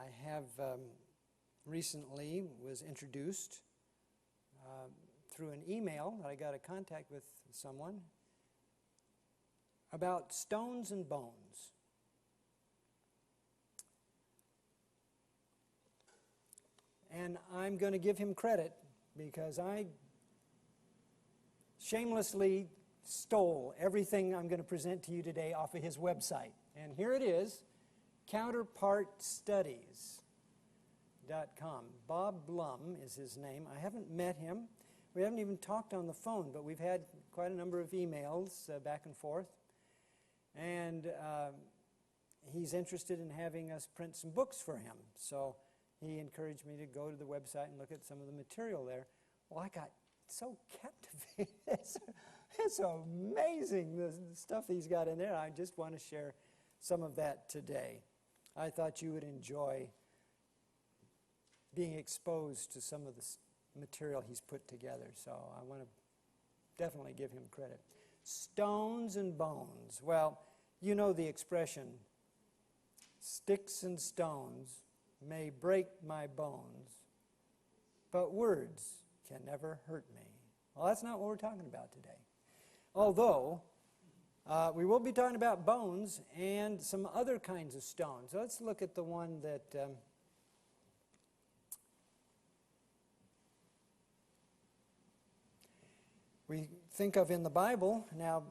I have recently was introduced through an email that I got a contact with someone about stones and bones. And I'm going to give him credit because I shamelessly stole everything I'm going to present to you today off of his website. And here it is, counterpartstudies.com. Bob Blum is his name. I haven't met him. We haven't even talked on the phone, but we've had quite a number of emails back and forth. And he's interested in having us print some books for him. So he encouraged me to go to the website and look at some of the material there. Well, I got so captivated. It's amazing, the stuff he's got in there. I just want to share some of that today. I thought you would enjoy being exposed to some of the material he's put together. So I want to definitely give him credit. Stones and bones. Well, you know the expression, sticks and stones may break my bones, but words can never hurt me. Well, that's not what we're talking about today. Although, we will be talking about bones and some other kinds of stones. So let's look at the one that we think of in the Bible. Now,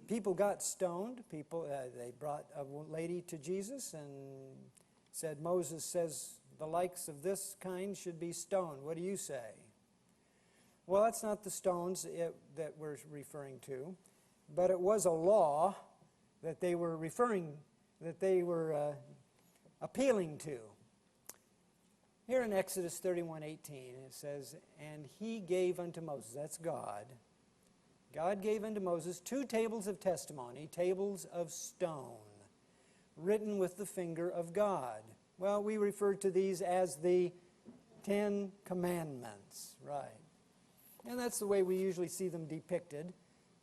people got stoned. They brought a lady to Jesus and said, Moses says the likes of this kind should be stoned. What do you say? Well, that's not the stones that we're referring to, but it was a law that they were appealing to. Here in Exodus 31:18, it says, and he gave unto Moses, that's God, God gave unto Moses 2 tables of testimony, tables of stone, written with the finger of God. Well, we refer to these as the 10 Commandments, right? And that's the way we usually see them depicted.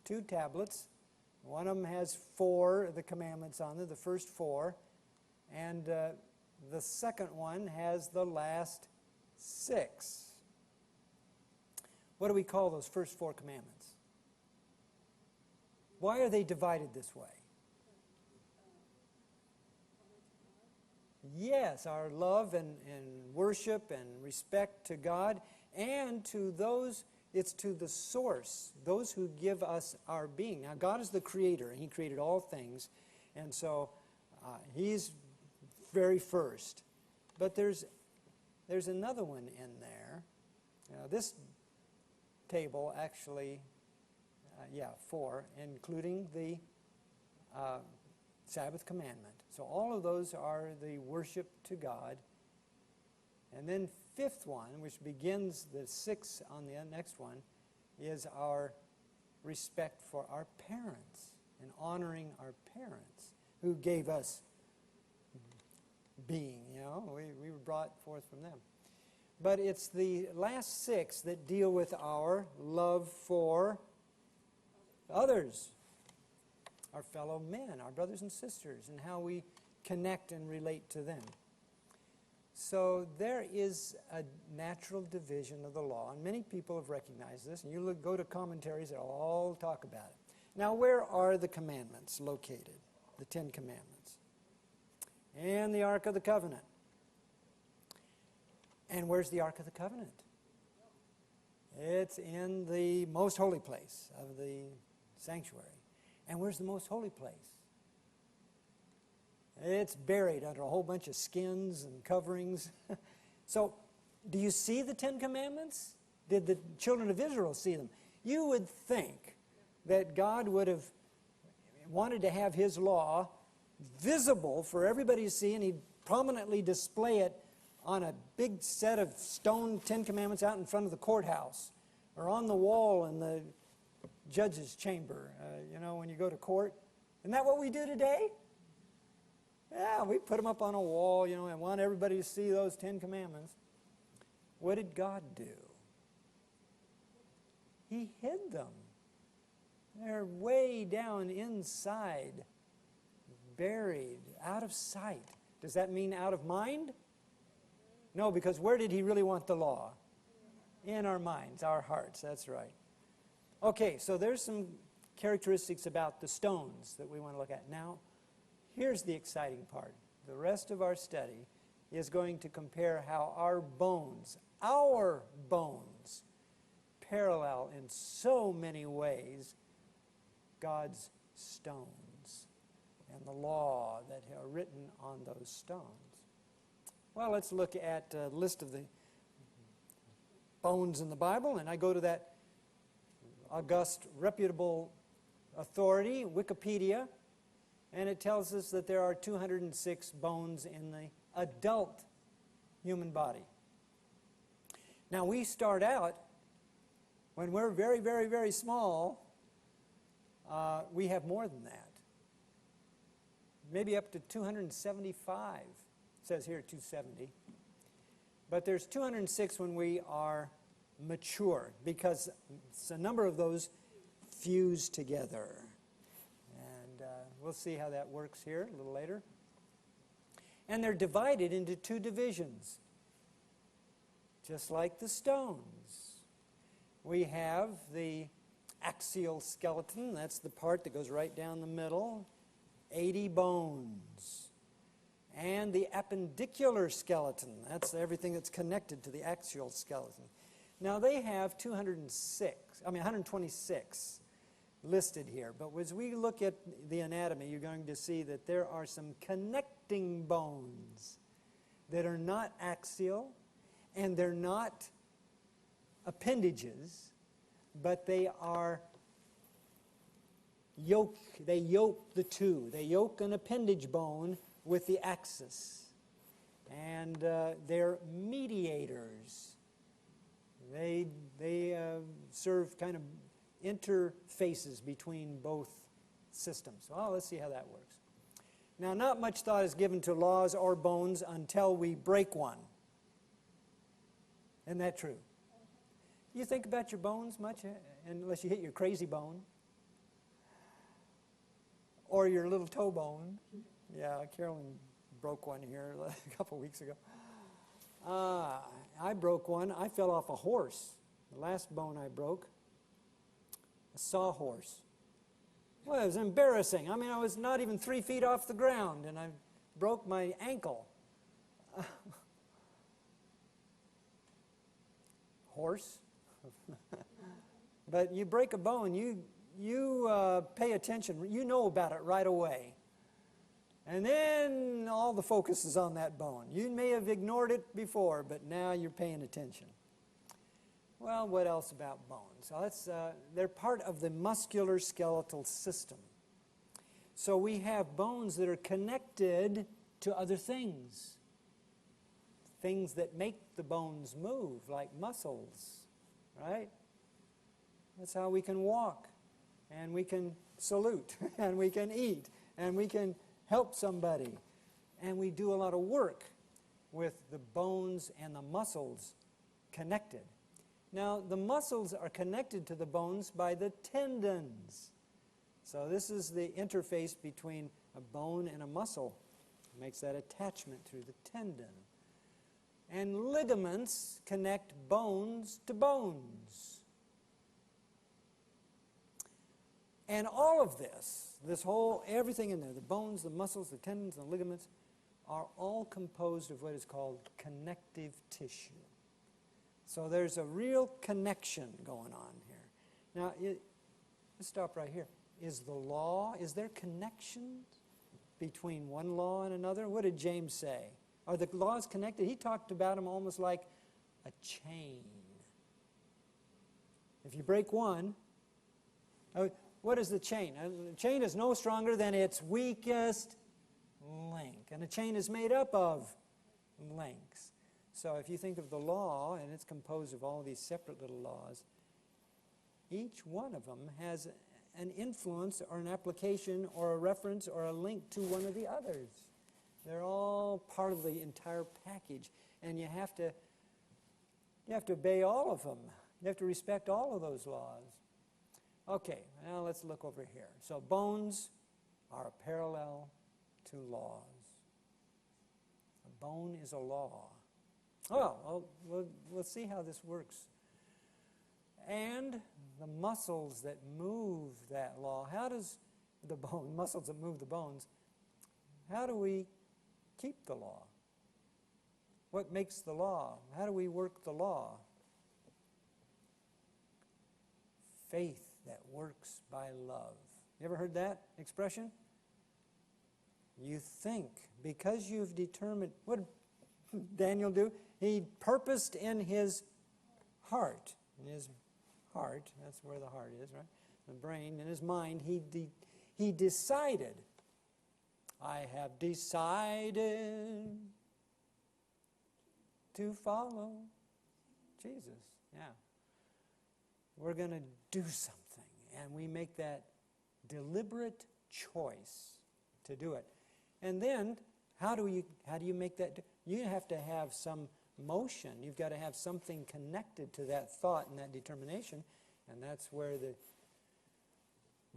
2 tablets. One of them has 4 of the commandments on it, the first 4. And the second one has the last 6. What do we call those first 4 commandments? Why are they divided this way? Yes, our love and worship and respect to God, and to those, it's to the source, those who give us our being. Now, God is the creator, and He created all things, and so He's very first. But there's another one in there. This table actually, 4, including the Sabbath commandment. So all of those are the worship to God. And then 5th one, which begins the 6th on the next one, is our respect for our parents and honoring our parents who gave us being. We were brought forth from them. But it's the last 6 that deal with our love for others, our fellow men, our brothers and sisters, and how we connect and relate to them. So there is a natural division of the law, and many people have recognized this, and you go to commentaries that all talk about it. Now, where are the commandments located, the 10 commandments? In the Ark of the Covenant. And where's the Ark of the Covenant? It's in the most holy place of the sanctuary. And where's the most holy place? It's buried under a whole bunch of skins and coverings. So, do you see the 10 Commandments? Did the children of Israel see them? You would think that God would have wanted to have His law visible for everybody to see, and He'd prominently display it on a big set of stone 10 Commandments out in front of the courthouse, or on the wall in the judge's chamber, when you go to court. Isn't that what we do today? Yeah, we put them up on a wall, and want everybody to see those 10 Commandments. What did God do? He hid them. They're way down inside, buried, out of sight. Does that mean out of mind? No, because where did he really want the law? In our minds, our hearts, that's right. Okay, so there's some characteristics about the stones that we want to look at. Now, here's the exciting part. The rest of our study is going to compare how our bones, parallel in so many ways God's stones and the law that are written on those stones. Well, let's look at a list of the bones in the Bible, and I go to that august, reputable authority, Wikipedia, and it tells us that there are 206 bones in the adult human body. Now, we start out, when we're very, very, very small, we have more than that. Maybe up to 275. It says here 270. But there's 206 when we are mature, because a number of those fuse together. And we'll see how that works here a little later. And they're divided into two divisions, just like the stones. We have the axial skeleton, that's the part that goes right down the middle, 80 bones. And the appendicular skeleton, that's everything that's connected to the axial skeleton. Now they have 126 listed here, but as we look at the anatomy, you're going to see that there are some connecting bones that are not axial, and they're not appendages, but they are they yoke the two. They yoke an appendage bone with the axis. And they're mediators. They serve kind of interfaces between both systems. Well, let's see how that works. Now, not much thought is given to laws or bones until we break one. Isn't that true? You think about your bones much, unless you hit your crazy bone or your little toe bone. Yeah, Carolyn broke one here a couple weeks ago. I broke one. I fell off a horse. The last bone I broke, a sawhorse. Well, it was embarrassing. I mean, I was not even 3 feet off the ground, and I broke my ankle. Horse. But you break a bone, you pay attention. You know about it right away. And then all the focus is on that bone. You may have ignored it before, but now you're paying attention. Well, what else about bones? So they're part of the muscular skeletal system. So we have bones that are connected to other things. Things that make the bones move, like muscles, right? That's how we can walk, and we can salute, and we can eat, and we can help somebody. And we do a lot of work with the bones and the muscles connected. Now, the muscles are connected to the bones by the tendons. So this is the interface between a bone and a muscle. It makes that attachment through the tendon. And ligaments connect bones to bones. And all of this whole, everything in there, the bones, the muscles, the tendons, the ligaments, are all composed of what is called connective tissue. So there's a real connection going on here. Now, let's stop right here. Is there connection between one law and another? What did James say? Are the laws connected? He talked about them almost like a chain. If you break one, what is the chain? The chain is no stronger than its weakest link. And a chain is made up of links. So if you think of the law, and it's composed of all these separate little laws, each one of them has an influence or an application or a reference or a link to one of the others. They're all part of the entire package. And you have to obey all of them. You have to respect all of those laws. Okay, now let's look over here. So bones are parallel to laws. A bone is a law. Oh, we'll see how this works. And the muscles that move that law. How does the muscles that move the bones, how do we keep the law? What makes the law? How do we work the law? Faith that works by love. You ever heard that expression? You think, because you've determined, what did Daniel do? He purposed in his heart, that's where the heart is, right? The brain, in his mind, he decided, I have decided to follow Jesus. Yeah. We're going to do something, and we make that deliberate choice to do it. And then, how do you make that? You have to have some motion. You've got to have something connected to that thought and that determination, and that's where the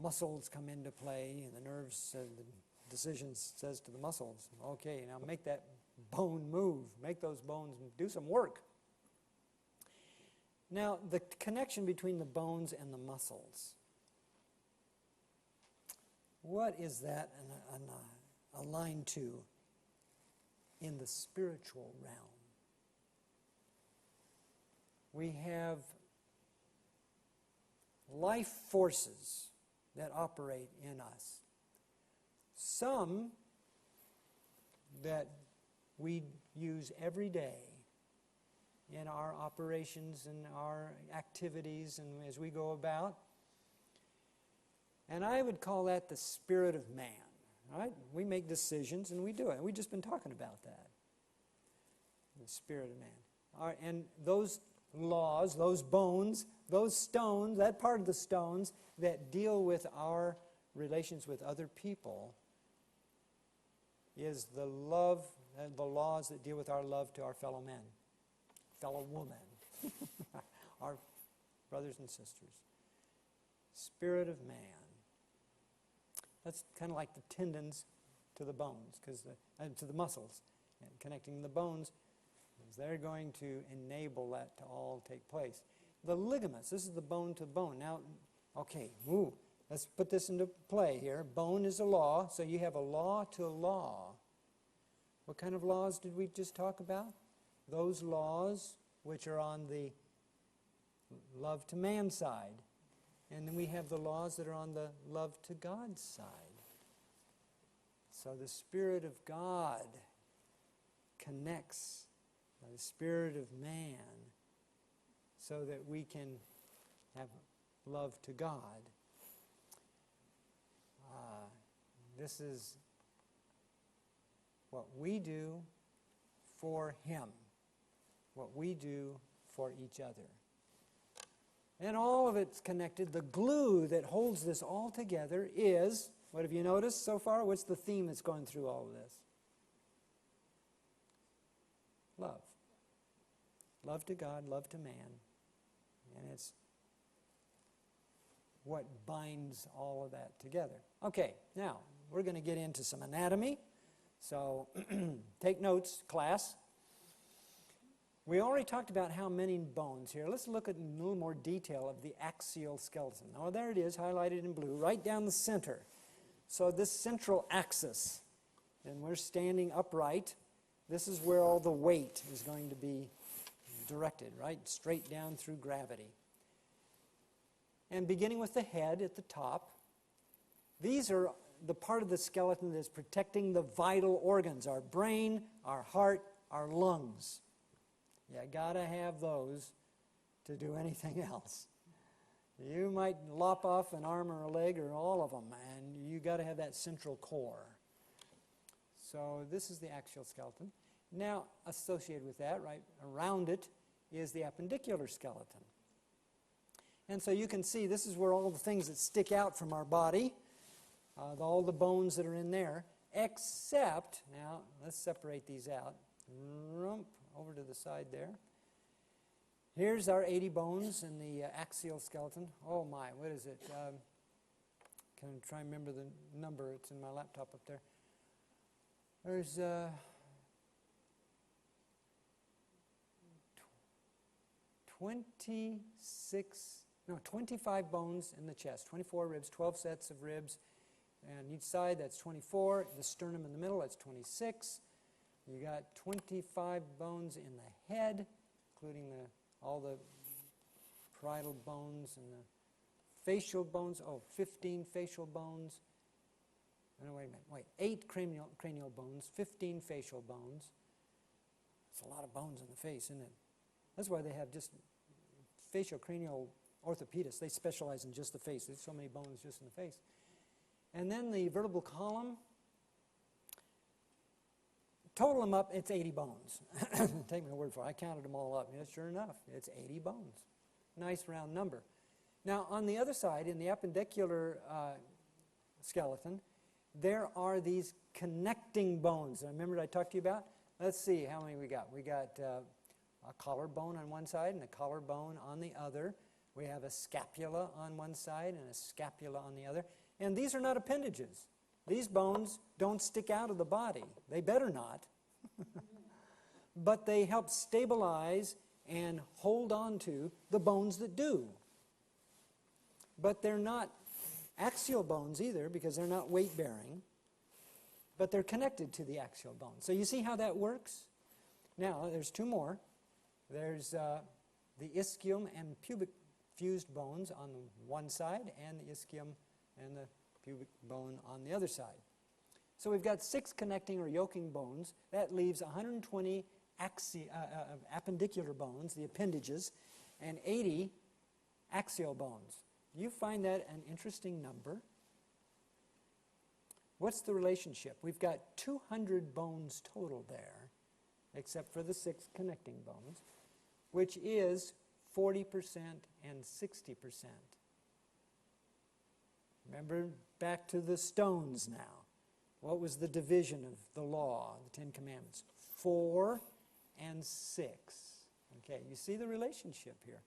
muscles come into play, and the nerves, the decision says to the muscles, okay, now make that bone move. Make those bones do some work. Now, the connection between the bones and the muscles. What is that aligned to in the spiritual realm? We have life forces that operate in us. Some that we use every day in our operations and our activities and as we go about. And I would call that the spirit of man. Right? We make decisions and we do it. We've just been talking about that. The spirit of man. All right, and those laws, those bones, those stones, that part of the stones that deal with our relations with other people is the love, the laws that deal with our love to our fellow men, fellow woman, our brothers and sisters. Spirit of man. That's kind of like the tendons to the bones, to the muscles, and connecting the bones, because they're going to enable that to all take place. The ligaments, this is the bone to bone. Now, okay, let's put this into play here. Bone is a law, so you have a law to a law. What kind of laws did we just talk about? Those laws which are on the love to man side. And then we have the laws that are on the love to God side. So the Spirit of God connects the Spirit of man so that we can have love to God. This is what we do for Him, what we do for each other. And all of it's connected. The glue that holds this all together is, what have you noticed so far? What's the theme that's going through all of this? Love. Love to God, love to man. And it's what binds all of that together. Okay, now we're going to get into some anatomy. So take notes, class. We already talked about how many bones here. Let's look at in a little more detail of the axial skeleton. Oh, there it is, highlighted in blue, right down the center. So this central axis, and we're standing upright. This is where all the weight is going to be directed, right? Straight down through gravity. And beginning with the head at the top, these are the part of the skeleton that's protecting the vital organs, our brain, our heart, our lungs. You got to have those to do anything else. You might lop off an arm or a leg or all of them, and you got to have that central core. So this is the axial skeleton. Now, associated with that, right around it, is the appendicular skeleton. And so you can see this is where all the things that stick out from our body, all the bones that are in there, except, now let's separate these out. Over to the side there. Here's our 80 bones in the axial skeleton. Oh my, what is it? Can I try and remember the number? It's in my laptop up there. There's 25 bones in the chest, 24 ribs, 12 sets of ribs, and each side, that's 24. The sternum in the middle, that's 26. You got 25 bones in the head, including all the parietal bones and the facial bones. 15 facial bones. No, wait a minute. Wait, 8 cranial bones, 15 facial bones. It's a lot of bones in the face, isn't it? That's why they have just facial-cranial orthopedists. They specialize in just the face. There's so many bones just in the face. And then the vertebral column, total them up, it's 80 bones. Take my word for it. I counted them all up. Yeah, sure enough, it's 80 bones. Nice round number. Now, on the other side, in the appendicular skeleton, there are these connecting bones. Remember I talked to you about? Let's see how many we got. We got a collarbone on one side and a collarbone on the other. We have a scapula on one side and a scapula on the other. And these are not appendages. These bones don't stick out of the body. They better not. But they help stabilize and hold on to the bones that do. But they're not axial bones either, because they're not weight-bearing. But they're connected to the axial bone. So you see how that works? Now, there's 2 more. There's the ischium and pubic fused bones on the one side, and the ischium and the pubic bone on the other side. So we've got 6 connecting or yoking bones. That leaves 120 appendicular bones, the appendages, and 80 axial bones. Do you find that an interesting number? What's the relationship? We've got 200 bones total there, except for the 6 connecting bones, which is 40% and 60%. Remember, back to the stones now. What was the division of the law, the 10 Commandments? 4 and 6. Okay, you see the relationship here.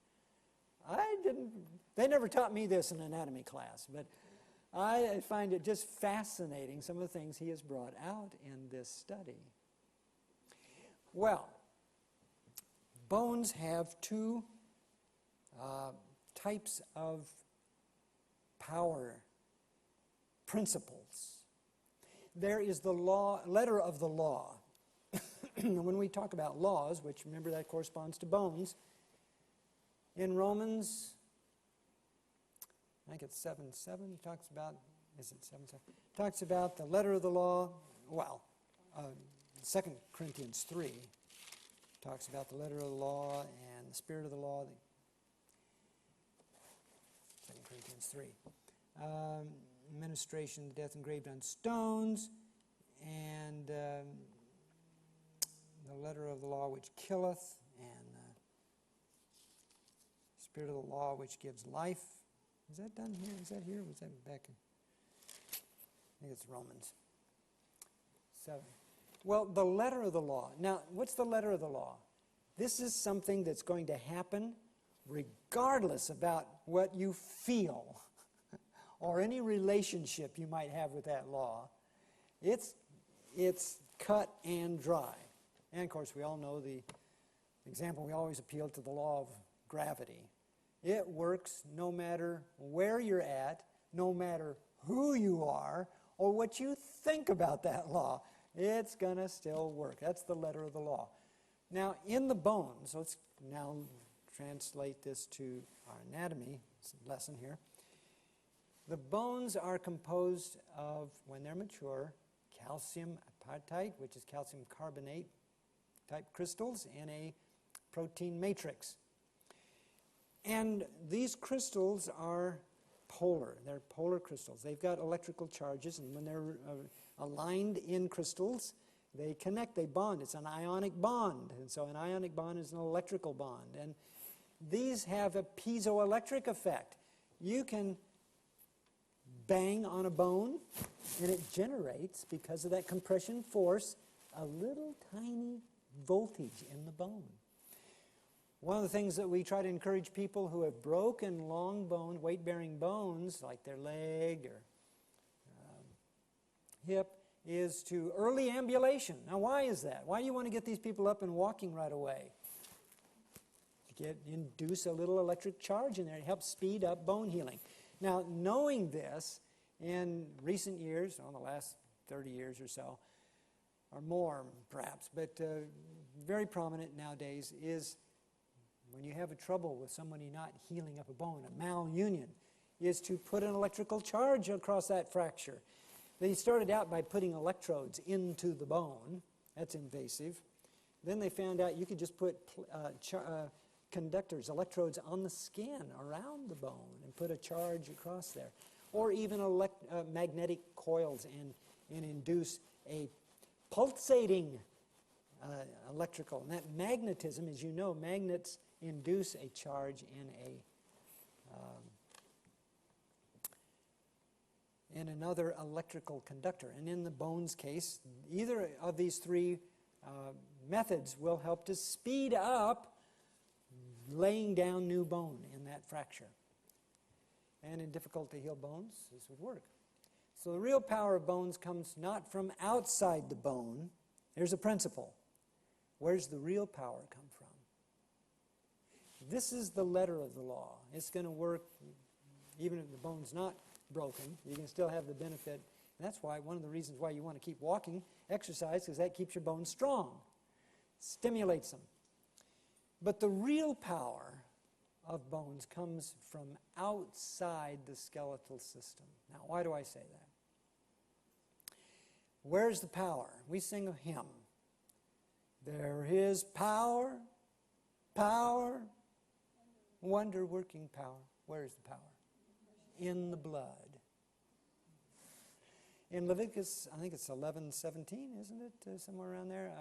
They never taught me this in anatomy class, but I find it just fascinating, some of the things he has brought out in this study. Well, bones have 2 types of power principles. There is the letter of the law. When we talk about laws, which remember that corresponds to bones, in Romans, I think it's 7:7, talks about, is it 7:7? Talks about the letter of the law. Well, 2 Corinthians 3 talks about the letter of the law and the spirit of the law. 2 Corinthians 3. Ministration, the death engraved on stones, and the letter of the law which killeth, and the spirit of the law which gives life. Is that done here? Is that here? Or was that back in? I think it's Romans 7. Well, the letter of the law. Now, what's the letter of the law? This is something that's going to happen regardless about what you feel or any relationship you might have with that law. It's cut and dry. And, of course, we all know the example. We always appeal to the law of gravity. It works no matter where you're at, no matter who you are, or what you think about that law. It's going to still work. That's the letter of the law. Now, in the bones, let's now translate this to our anatomy lesson here. The bones are composed of, when they're mature, calcium apatite, which is calcium carbonate type crystals, in a protein matrix. And these crystals are polar. They're polar crystals. They've got electrical charges, and when they're aligned in crystals, they connect, they bond. It's an ionic bond. And so an ionic bond is an electrical bond. And these have a piezoelectric effect. You can bang on a bone, and it generates, because of that compression force, a little tiny voltage in the bone. One of the things that we try to encourage people who have broken long bone, weight-bearing bones, like their leg or hip, is to early ambulation. Now, why is that? Why do you want to get these people up and walking right away? induce a little electric charge in there. It helps speed up bone healing. Now, knowing this, in recent years, the last 30 years or so, or more perhaps, but very prominent nowadays is when you have a trouble with somebody not healing up a bone, a malunion, is to put an electrical charge across that fracture. They started out by putting electrodes into the bone. That's invasive. Then they found out you could just put conductors, electrodes on the skin around the bone and put a charge across there. Or even magnetic coils and induce a pulsating electrical. And that magnetism, as you know, magnets induce a charge in another electrical conductor. And in the bone's case, either of these three methods will help to speed up laying down new bone in that fracture. And in difficult to heal bones, this would work. So the real power of bones comes not from outside the bone. There's a principle. Where's the real power come from? This is the letter of the law. It's going to work even if the bone's not broken. You can still have the benefit. And that's why one of the reasons why you want to keep walking, exercise, because that keeps your bones strong. Stimulates them. But the real power of bones comes from outside the skeletal system. Now, why do I say that? Where's the power? We sing a hymn. There is power, power, wonder-working power. Where is the power? In the blood. In Leviticus, I think it's 11:17, isn't it? Somewhere around there.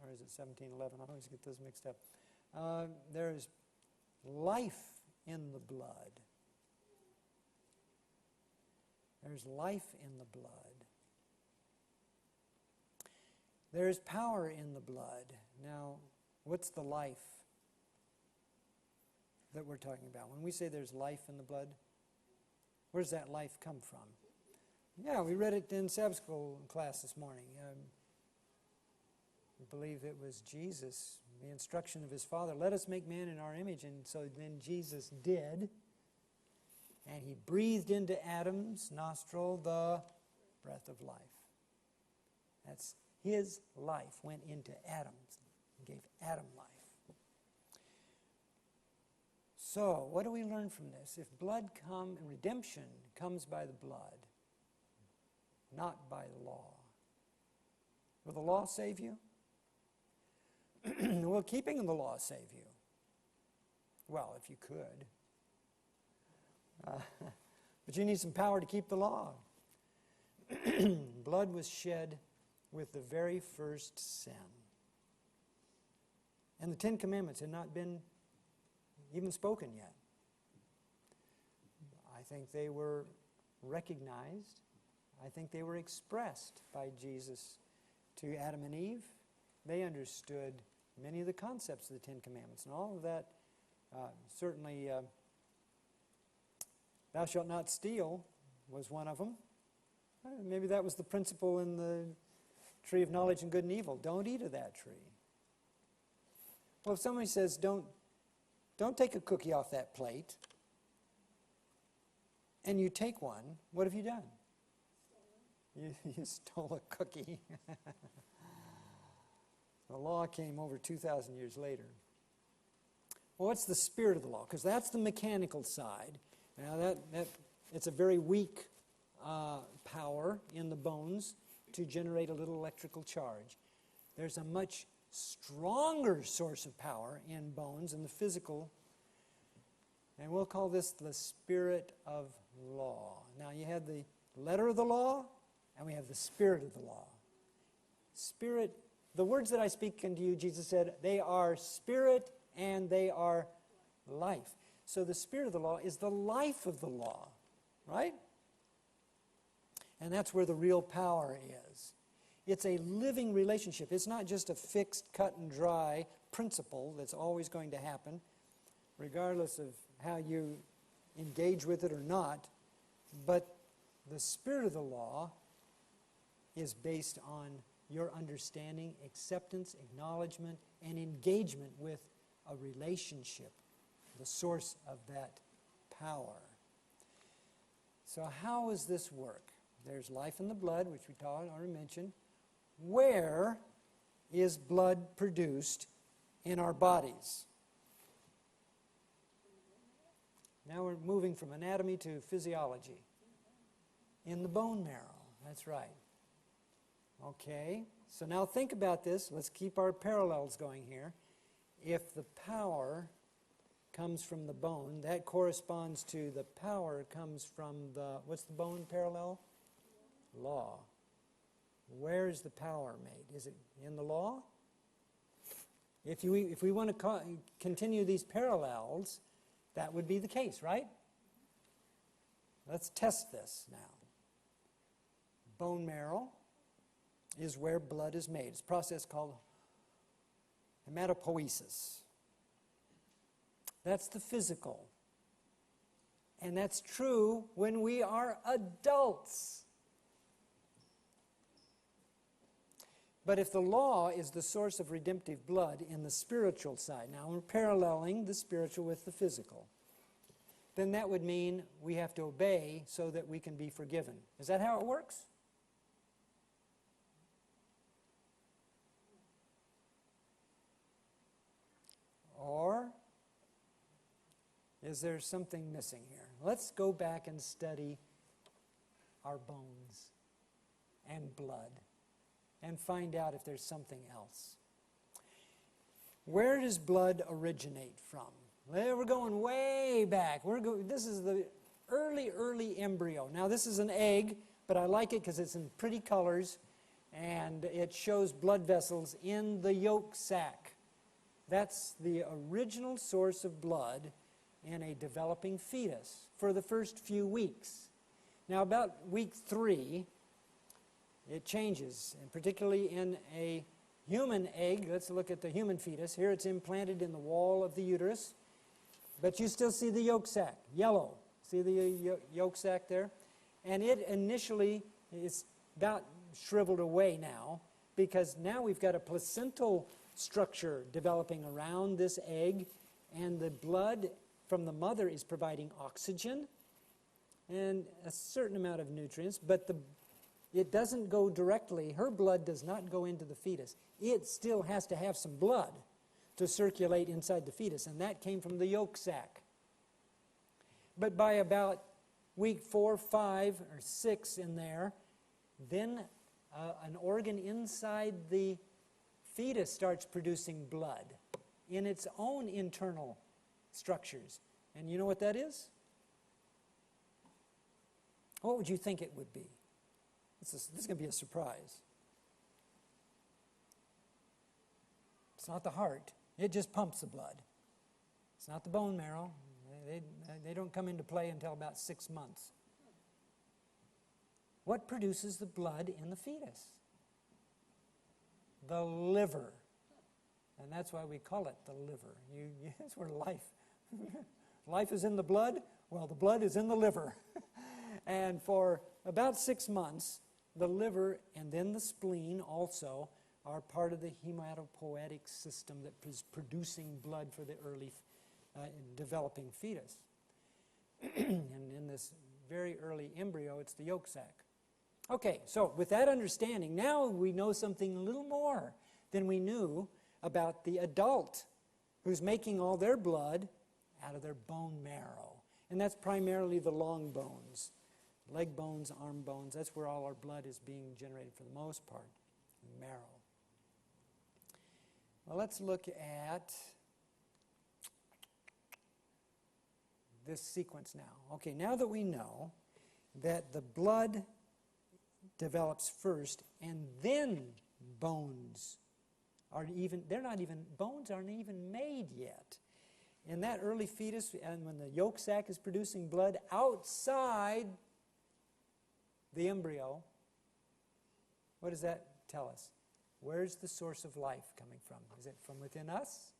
Or is it 17:11? I always get those mixed up. There is life in the blood. There's life in the blood. There is power in the blood. Now, what's the life that we're talking about? When we say there's life in the blood, where does that life come from? Yeah, we read it in Sabbath school class this morning. I believe it was Jesus, the instruction of his Father, let us make man in our image. And so then Jesus did, and he breathed into Adam's nostril the breath of life. That's his life went into Adam's and gave Adam life. So, what do we learn from this? If redemption comes by the blood, not by the law, will the law save you? Will keeping the law save you? Well, if you could. But you need some power to keep the law. Blood was shed with the very first sin. And the Ten Commandments had not been even spoken yet. I think they were recognized. I think they were expressed by Jesus to Adam and Eve. They understood many of the concepts of the Ten Commandments, and all of that certainly, thou shalt not steal was one of them. Maybe that was the principle in the tree of knowledge and good and evil. Don't eat of that tree. Well, if somebody says, don't take a cookie off that plate, and you take one, what have you done? You stole a cookie. The law came over 2,000 years later. Well, what's the spirit of the law? Because that's the mechanical side. Now, that it's a very weak power in the bones to generate a little electrical charge. There's a much stronger source of power in bones, in the physical, and we'll call this the spirit of law. Now, you have the letter of the law, and we have the spirit of the law. Spirit, the words that I speak unto you, Jesus said, they are spirit and they are life. So the spirit of the law is the life of the law, right? And that's where the real power is. It's a living relationship. It's not just a fixed, cut and dry principle that's always going to happen, regardless of how you engage with it or not. But the spirit of the law is based on your understanding, acceptance, acknowledgement, and engagement with a relationship, the source of that power. So how does this work? There's life in the blood, which we already mentioned. Where is blood produced in our bodies? Now we're moving from anatomy to physiology. In the bone marrow, that's right. Okay, so now think about this. Let's keep our parallels going here. If the power comes from the bone, that corresponds to the power comes from the, what's the bone parallel? Law. Where is the power made? Is it in the law? If we want to continue these parallels, that would be the case, right? Let's test this now. Bone marrow is where blood is made. It's a process called hematopoiesis. That's the physical. And that's true when we are adults. But if the law is the source of redemptive blood in the spiritual side, now we're paralleling the spiritual with the physical, then that would mean we have to obey so that we can be forgiven. Is that how it works? Or is there something missing here? Let's go back and study our bones and blood and find out if there's something else. Where does blood originate from? Well, we're going way back. This is the early embryo. Now this is an egg, but I like it because it's in pretty colors and it shows blood vessels in the yolk sac. That's the original source of blood in a developing fetus for the first few weeks. Now about week 3, it changes, and particularly in a human egg. Let's look at the human fetus. Here it's implanted in the wall of the uterus, but you still see the yolk sac, yellow. See the yolk sac there? And it initially is about shriveled away now, because now we've got a placental structure developing around this egg, and the blood from the mother is providing oxygen and a certain amount of nutrients, but it doesn't go directly, her blood does not go into the fetus. It still has to have some blood to circulate inside the fetus, and that came from the yolk sac. But by about week 4, 5, or 6 in there, then an organ inside the fetus starts producing blood in its own internal structures. And you know what that is? What would you think it would be? This is going to be a surprise. It's not the heart. It just pumps the blood. It's not the bone marrow. They don't come into play until about 6 months. What produces the blood in the fetus? The liver. And that's why we call it the liver. That's where life is in the blood. Well, the blood is in the liver. And for about 6 months, the liver and then the spleen also are part of the hematopoietic system that is producing blood for the early developing fetus. And in this very early embryo, it's the yolk sac. Okay, so with that understanding, now we know something a little more than we knew about the adult who's making all their blood out of their bone marrow. And that's primarily the long bones, leg bones, arm bones. That's where all our blood is being generated for the most part, the marrow. Well, let's look at this sequence now. Okay, now that we know that the blood develops first and then bones bones aren't even made yet. In that early fetus, and when the yolk sac is producing blood outside the embryo, what does that tell us? Where's the source of life coming from? Is it from within us?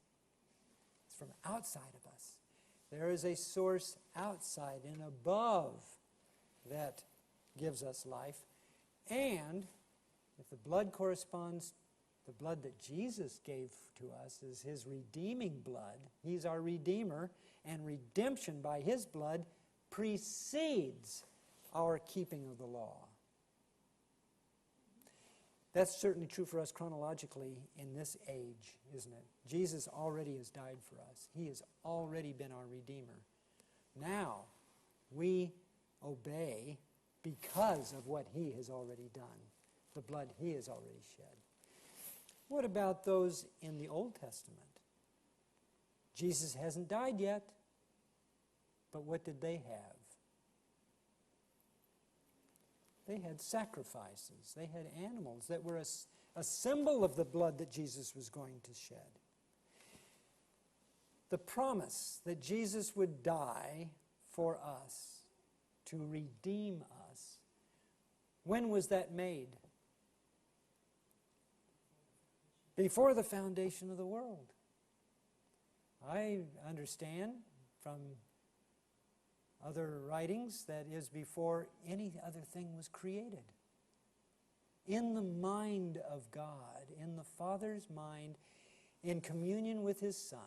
It's from outside of us. There is a source outside and above that gives us life. And if the blood corresponds The blood that Jesus gave to us is his redeeming blood. He's our Redeemer, and redemption by his blood precedes our keeping of the law. That's certainly true for us chronologically in this age, isn't it? Jesus already has died for us. He has already been our Redeemer. Now, we obey because of what he has already done, the blood he has already shed. What about those in the Old Testament? Jesus hasn't died yet, but what did they have? They had sacrifices. They had animals that were a symbol of the blood that Jesus was going to shed. The promise that Jesus would die for us, to redeem us, when was that made? Before the foundation of the world. I understand from other writings that is before any other thing was created. In the mind of God, in the Father's mind, in communion with his Son,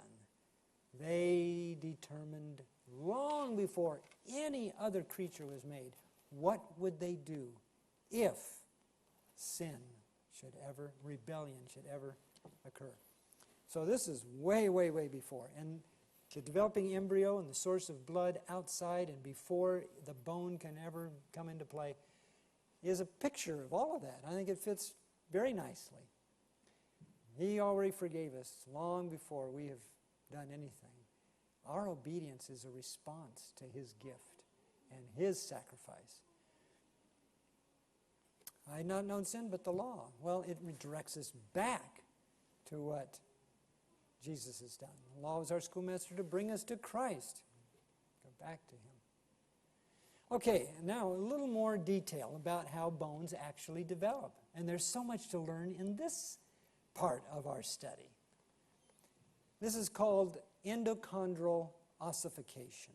they determined long before any other creature was made, what would they do if sin should ever, rebellion should ever occur. So this is way, way, way before. And the developing embryo and the source of blood outside and before the bone can ever come into play is a picture of all of that. I think it fits very nicely. He already forgave us long before we have done anything. Our obedience is a response to his gift and his sacrifice. I had not known sin but the law. Well, it redirects us back to what Jesus has done. The law was our schoolmaster to bring us to Christ. Go back to him. Okay, now a little more detail about how bones actually develop. And there's so much to learn in this part of our study. This is called endochondral ossification.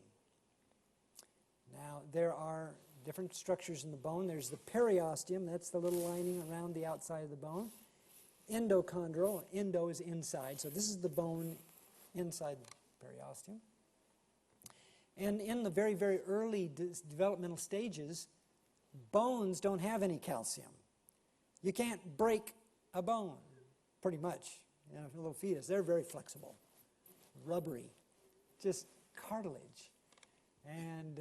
Now, there are different structures in the bone. There's the periosteum, that's the little lining around the outside of the bone. Endochondral, endo is inside, so this is the bone inside the periosteum. And in the very, very early developmental stages, bones don't have any calcium. You can't break a bone, pretty much. You know, a little fetus, they're very flexible, rubbery, just cartilage. And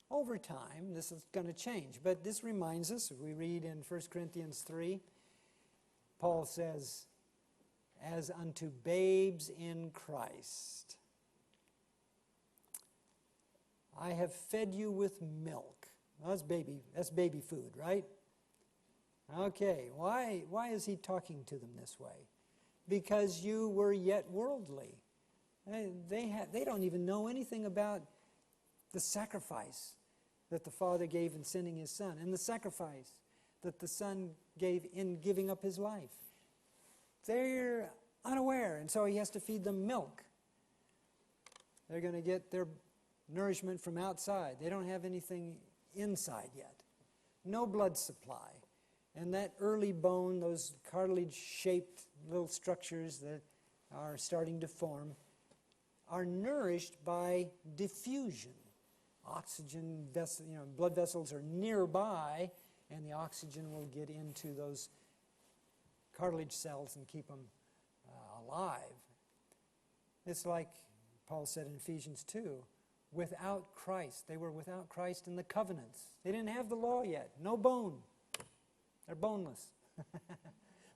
over time, this is going to change. But this reminds us, we read in 1 Corinthians 3, Paul says, as unto babes in Christ, I have fed you with milk. Well, that's baby food, right? Okay, why is he talking to them this way? Because you were yet worldly. They don't even know anything about the sacrifice that the Father gave in sending his Son, and the sacrifice that the Son gave in giving up his life. They're unaware, and so he has to feed them milk. They're going to get their nourishment from outside. They don't have anything inside yet. No blood supply. And that early bone, those cartilage-shaped little structures that are starting to form, are nourished by diffusion. Oxygen, blood vessels are nearby, and the oxygen will get into those cartilage cells and keep them alive. It's like Paul said in Ephesians 2, without Christ. They were without Christ in the covenants. They didn't have the law yet. No bone. They're boneless.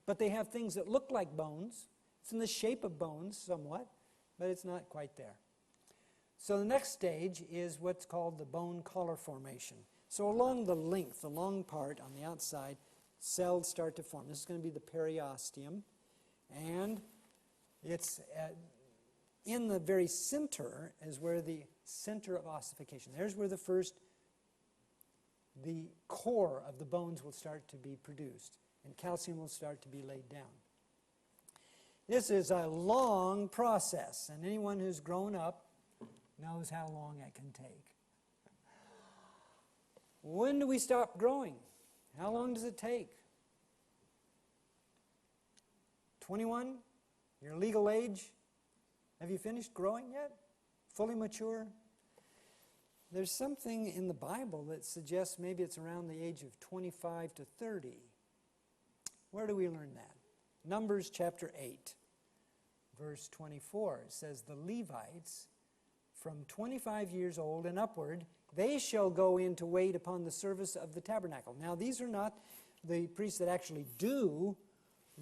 But they have things that look like bones. It's in the shape of bones somewhat, but it's not quite there. So the next stage is what's called the bone collar formation. So along the length, the long part on the outside, cells start to form. This is going to be the periosteum. And it's in the very center is where the center of ossification. There's where the core of the bones will start to be produced, and calcium will start to be laid down. This is a long process, and anyone who's grown up knows how long it can take. When do we stop growing? How long does it take? 21, your legal age. Have you finished growing yet? Fully mature? There's something in the Bible that suggests maybe it's around the age of 25 to 30. Where do we learn that? Numbers chapter 8, verse 24. It says, the Levites, from 25 years old and upward, they shall go in to wait upon the service of the tabernacle. Now, these are not the priests that actually do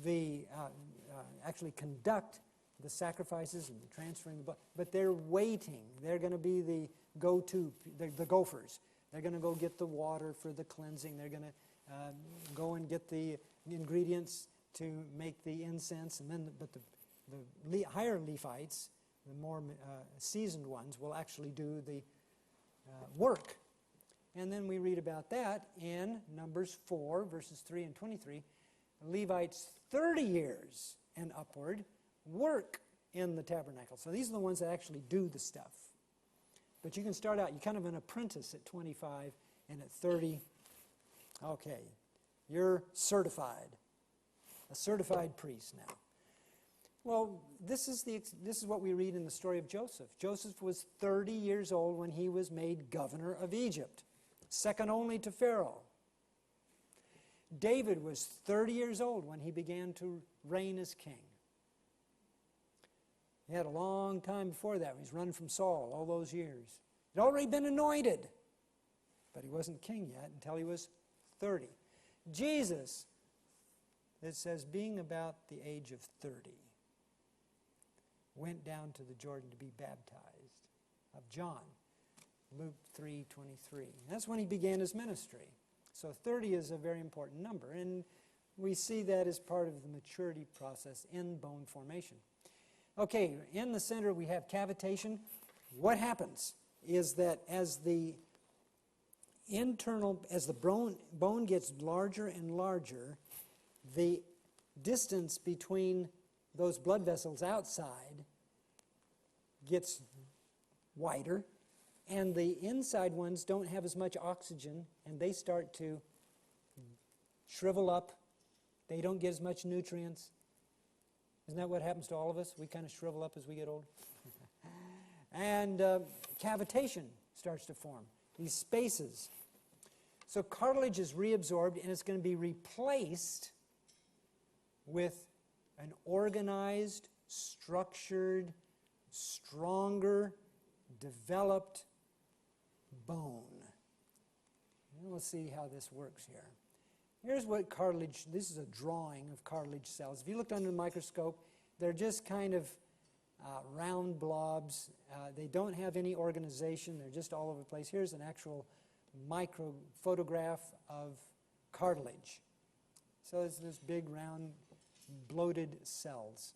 the, actually conduct the sacrifices and transferring the blood, but they're waiting. They're going to be the go-to, the gophers. They're going to go get the water for the cleansing. They're going to go and get the ingredients to make the incense. And then, but the higher Levites, the more seasoned ones, will actually do the work. And then we read about that in Numbers 4, verses 3 and 23. Levites 30 years and upward work in the tabernacle. So these are the ones that actually do the stuff. But you can start out, you're kind of an apprentice at 25, and at 30, okay, you're certified. A certified priest now. Well, this is what we read in the story of Joseph. Joseph was 30 years old when he was made governor of Egypt, second only to Pharaoh. David was 30 years old when he began to reign as king. He had a long time before that. He's run from Saul all those years. He'd already been anointed, but he wasn't king yet until he was 30. Jesus, it says, being about the age of 30, went down to the Jordan to be baptized of John. Luke 3:23. That's when he began his ministry. So 30 is a very important number, and we see that as part of the maturity process in bone formation. Okay, in the center we have cavitation. What happens is that as the bone gets larger and larger, the distance between those blood vessels outside gets wider, and the inside ones don't have as much oxygen, and they start to shrivel up. They don't get as much nutrients. Isn't that what happens to all of us? We kind of shrivel up as we get older. And cavitation starts to form, these spaces. So cartilage is reabsorbed, and it's going to be replaced with an organized, structured, stronger, developed bone. And let's see how this works here. Here's what cartilage, this is a drawing of cartilage cells. If you looked under the microscope, they're just kind of round blobs. They don't have any organization. They're just all over the place. Here's an actual micro photograph of cartilage. So it's this big, round, bloated cells.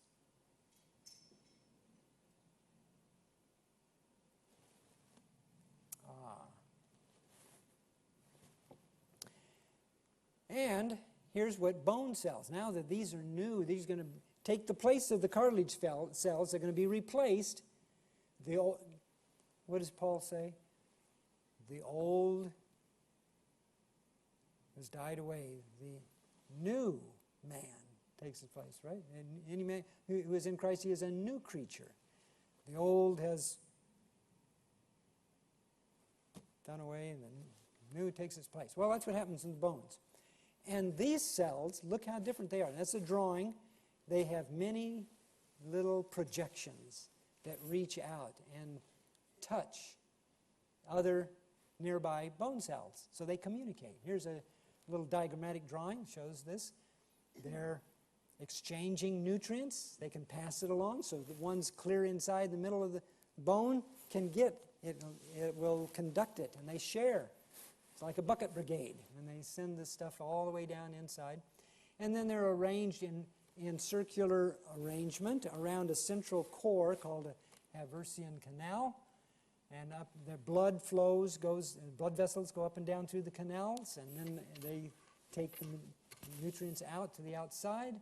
And here's what bone cells. Now that these are new, these are going to take the place of the cartilage cells. They're going to be replaced. What does Paul say? The old has died away. The new man takes its place, right? And any man who is in Christ, he is a new creature. The old has done away, and the new takes its place. Well, that's what happens in the bones. And these cells, look how different they are. That's a drawing. They have many little projections that reach out and touch other nearby bone cells. So they communicate. Here's a little diagrammatic drawing, shows this. They're exchanging nutrients. They can pass it along, so the ones clear inside the middle of the bone can get it. It will conduct it, and they share. It's like a bucket brigade, and they send this stuff all the way down inside. And then they're arranged in circular arrangement around a central core called a Haversian canal. And up the blood flows, blood vessels go up and down through the canals, and then they take the nutrients out to the outside.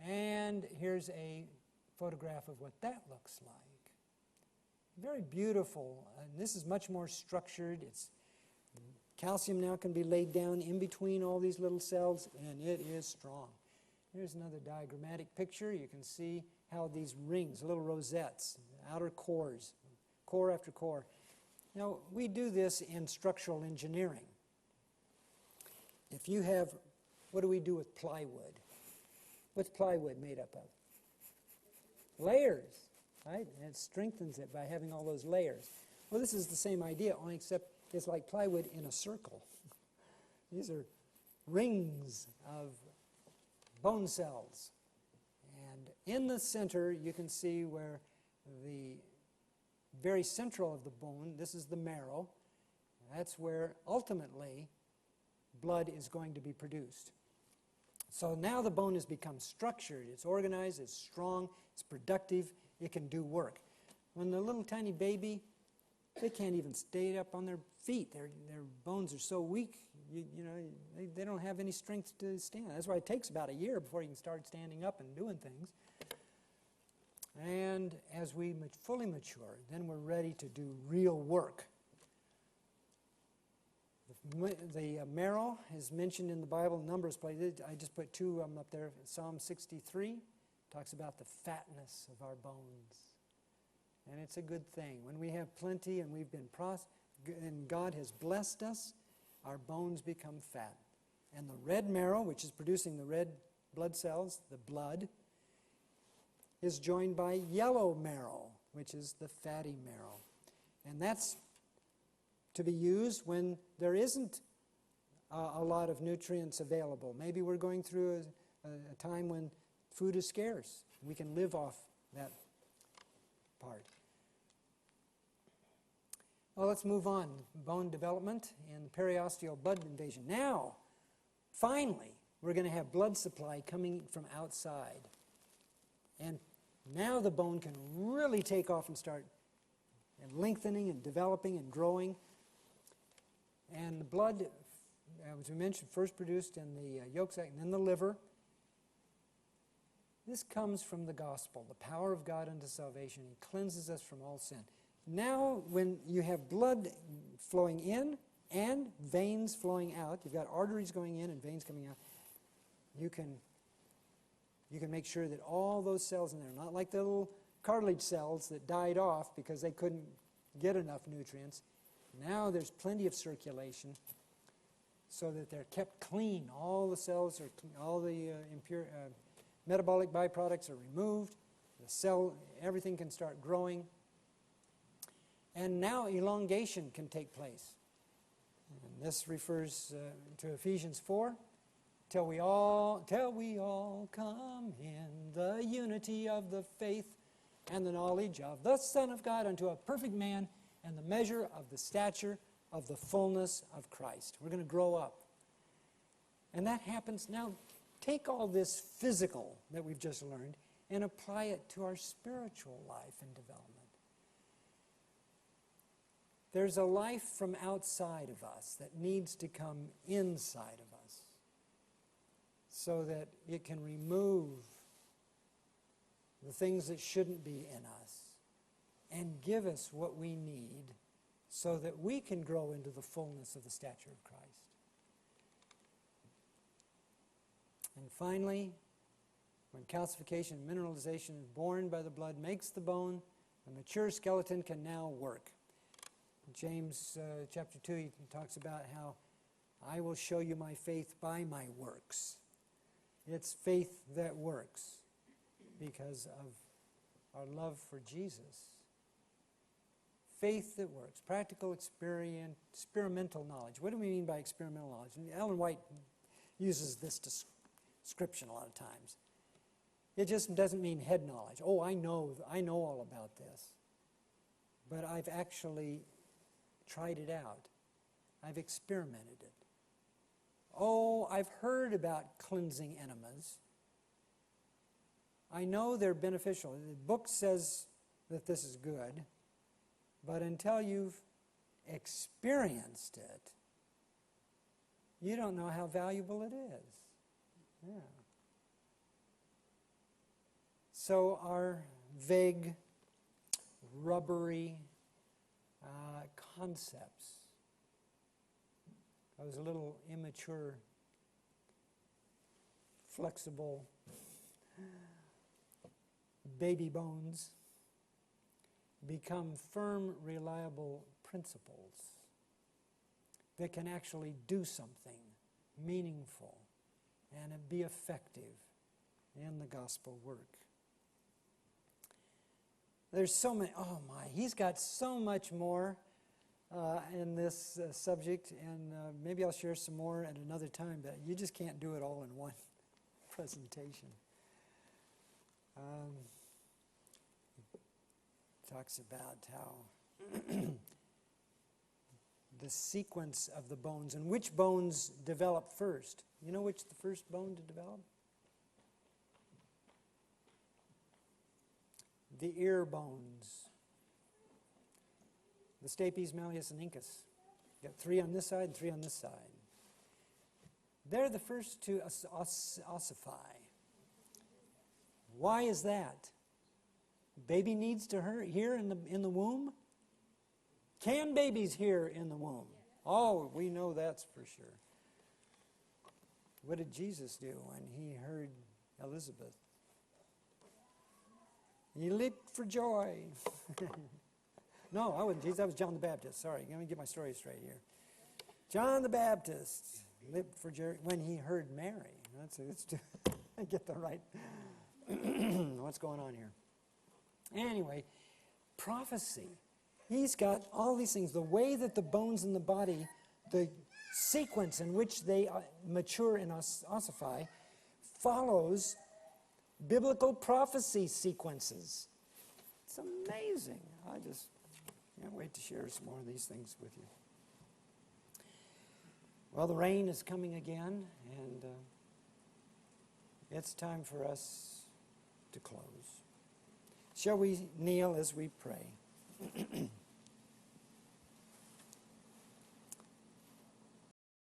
And here's a photograph of what that looks like. Very beautiful. And this is much more structured. Calcium now can be laid down in between all these little cells, and it is strong. Here's another diagrammatic picture. You can see how these rings, little rosettes, outer cores, core after core. Now, we do this in structural engineering. If you have, what do we do with plywood? What's plywood made up of? Layers, right? And it strengthens it by having all those layers. Well, this is the same idea, only except it's like plywood in a circle. These are rings of bone cells. And in the center, you can see where the very central of the bone, this is the marrow, that's where ultimately blood is going to be produced. So now the bone has become structured, it's organized, it's strong, it's productive, it can do work. When the little tiny baby, they can't even stay up on their feet. Their bones are so weak, they don't have any strength to stand. That's why it takes about a year before you can start standing up and doing things. And as we fully mature, then we're ready to do real work. The marrow is mentioned in the Bible in numerous places. I just put two of them up there. Psalm 63 talks about the fatness of our bones. And it's a good thing. When we have plenty and we've been and God has blessed us, our bones become fat. And the red marrow, which is producing the red blood cells, the blood, is joined by yellow marrow, which is the fatty marrow. And that's to be used when there isn't a lot of nutrients available. Maybe we're going through a time when food is scarce. We can live off that part. Well, let's move on. Bone development and periosteal blood invasion. Now, finally, we're going to have blood supply coming from outside. And now the bone can really take off and start lengthening and developing and growing. And the blood, as we mentioned, first produced in the yolk sac and then the liver. This comes from the gospel, the power of God unto salvation. He cleanses us from all sin. Now, when you have blood flowing in and veins flowing out, you've got arteries going in and veins coming out, you can make sure that all those cells in there, not like the little cartilage cells that died off because they couldn't get enough nutrients. Now there's plenty of circulation so that they're kept clean. All the cells are, all the impure metabolic byproducts are removed. The cell, everything can start growing. And now elongation can take place. And this refers to Ephesians 4. Till we all come in the unity of the faith and the knowledge of the Son of God unto a perfect man and the measure of the stature of the fullness of Christ. We're going to grow up. And that happens. Now, take all this physical that we've just learned and apply it to our spiritual life and development. There's a life from outside of us that needs to come inside of us so that it can remove the things that shouldn't be in us and give us what we need so that we can grow into the fullness of the stature of Christ. And finally, when calcification and mineralization is born by the blood makes the bone, the mature skeleton can now work. James chapter 2, he talks about how I will show you my faith by my works. It's faith that works because of our love for Jesus. Faith that works. Practical experimental knowledge. What do we mean by experimental knowledge? And Ellen White uses this description a lot of times. It just doesn't mean head knowledge. Oh, I know all about this. But I've actually tried it out. I've experimented it. Oh, I've heard about cleansing enemas. I know they're beneficial. The book says that this is good, but until you've experienced it, you don't know how valuable it is. Yeah. So our vague, rubbery concepts, those little immature flexible baby bones become firm, reliable principles that can actually do something meaningful and be effective in the gospel work. There's so many, oh my, he's got so much more in this subject, and maybe I'll share some more at another time, but you just can't do it all in one presentation. Talks about how the sequence of the bones and which bones develop first. You know which the first bone to develop? The ear bones. The stapes, malleus, and incus. You got 3 on this side and 3 on this side. They're the first to ossify. Why is that? Baby needs to hear in the womb? Can babies hear in the womb? Oh, we know that's for sure. What did Jesus do when he heard Elizabeth? He leaped for joy. No, I wasn't Jesus. That was John the Baptist. Sorry, let me get my story straight here. John the Baptist leaped for joy when he heard Mary. I get the right. What's going on here? Anyway, prophecy. He's got all these things. The way that the bones in the body, the sequence in which they mature and ossify, follows biblical prophecy sequences. It's amazing. I just can't wait to share some more of these things with you. Well, the rain is coming again, and it's time for us to close. Shall we kneel as we pray?